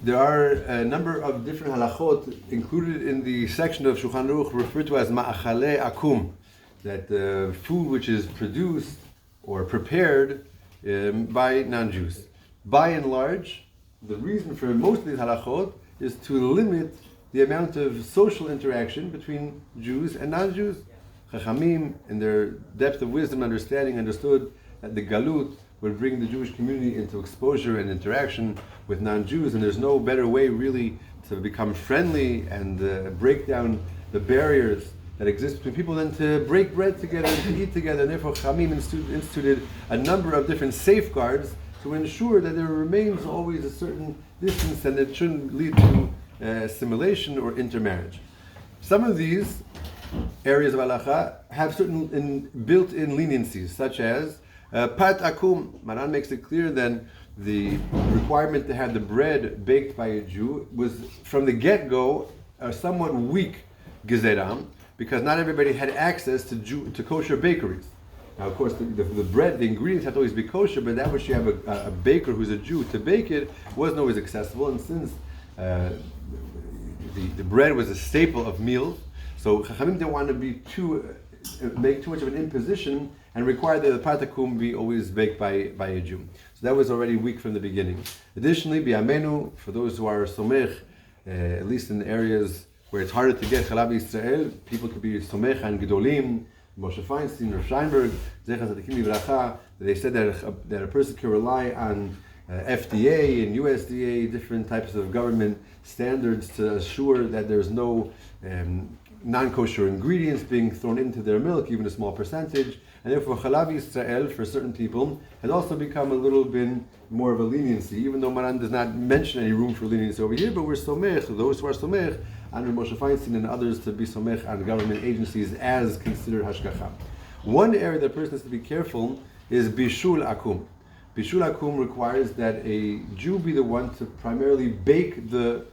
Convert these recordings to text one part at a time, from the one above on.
there are a number of different halachot included in the section of Shulchan Aruch referred to as ma'achale akum, that food which is produced or prepared by non-Jews. By and large, the reason for most of these halachot is to limit the amount of social interaction between Jews and non-Jews. Chachamim, in their depth of wisdom and understanding, understood that the galut would bring the Jewish community into exposure and interaction with non-Jews, and there's no better way really to become friendly and break down the barriers that exist between people than to break bread together and to eat together. And therefore Chachamim instituted a number of different safeguards to ensure that there remains always a certain distance and it shouldn't lead to assimilation or intermarriage. Some of these areas of halacha have certain built-in leniencies, such as pat akum. Maran makes it clear then the requirement to have the bread baked by a Jew was from the get-go a somewhat weak gezeram, because not everybody had access to kosher bakeries. Now, of course, the bread, the ingredients have to always be kosher, but that which you have a baker who's a Jew to bake it wasn't always accessible, and since the bread was a staple of meals, so Chachamim didn't want to make too much of an imposition and require that the patakum be always baked by a Jew. So that was already weak from the beginning. Additionally, bi'amenu, for those who are somech, at least in areas where it's harder to get Chalav Yisrael, people could be somech and gedolim. Moshe Feinstein, Rav Scheinberg, Zechar Tzadikim Livracha, they said that a person can rely on FDA and USDA, different types of government standards to assure that there's no non-kosher ingredients being thrown into their milk, even a small percentage. And therefore, Chalav Yisrael, for certain people, has also become a little bit more of a leniency, even though Maran does not mention any room for leniency over here, but we're somech, those who are somech, under Moshe Feinstein and others to be somech on government agencies as considered hashgacha. One area that a person has to be careful is bishul akum. Bishul akum requires that a Jew be the one to primarily to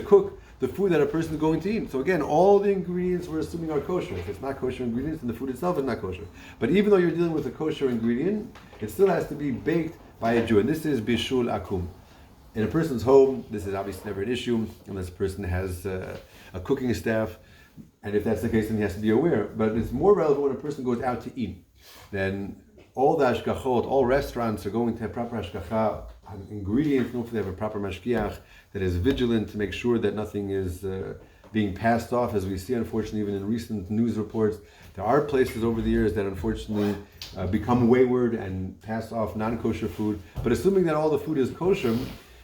cook the food that a person is going to eat. So again, all the ingredients we're assuming are kosher. If it's not kosher ingredients, then the food itself is not kosher. But even though you're dealing with a kosher ingredient, it still has to be baked by a Jew. And this is bishul akum. In a person's home, this is obviously never an issue unless a person has a cooking staff, and if that's the case, then he has to be aware. But it's more relevant when a person goes out to eat. Then all the hashgachot, all restaurants are going to have proper hashgacha on ingredients. Hopefully they have a proper mashgiach that is vigilant to make sure that nothing is being passed off. As we see, unfortunately, even in recent news reports, there are places over the years that unfortunately become wayward and pass off non-kosher food. But assuming that all the food is kosher,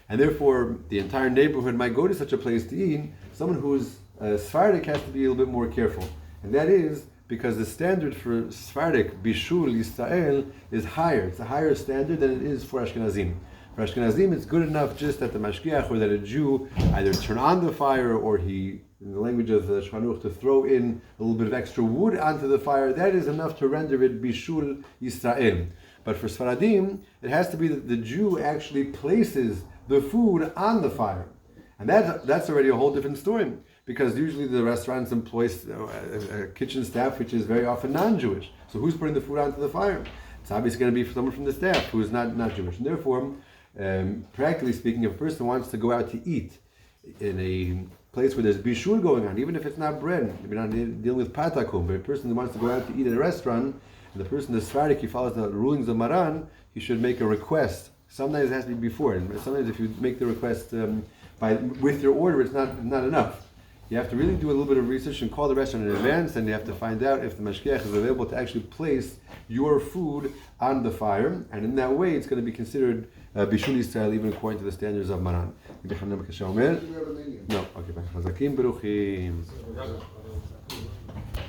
and therefore the entire neighborhood might go to such a place to eat, someone who's Sephardic has to be a little bit more careful. And that is because the standard for Sephardic, Bishul Yisrael, is higher. It's a higher standard than it is for Ashkenazim. For Ashkenazim, it's good enough just that the mashgiach or that a Jew either turn on the fire or he, in the language of the Shulchan Aruch, to throw in a little bit of extra wood onto the fire. That is enough to render it Bishul Yisrael. But for Sefaradim, it has to be that the Jew actually places the food on the fire. And that's already a whole different story, because usually the restaurants employ a kitchen staff which is very often non-Jewish. So who's putting the food onto the fire? It's obviously going to be someone from the staff who is not Jewish. And therefore, practically speaking, if a person wants to go out to eat in a place where there's bishul going on, even if it's not bread, we're not dealing with patakum, but a person who wants to go out to eat at a restaurant, and the person is Sephardic, he follows the rulings of Maran, he should make a request. Sometimes it has to be before, and sometimes if you make the request with your order, it's not enough. You have to really do a little bit of research and call the restaurant in advance, and you have to find out if the mashgiach is available to actually place your food on the fire, and in that way it's going to be considered bishul Yisrael, even according to the standards of Maran. No, okay,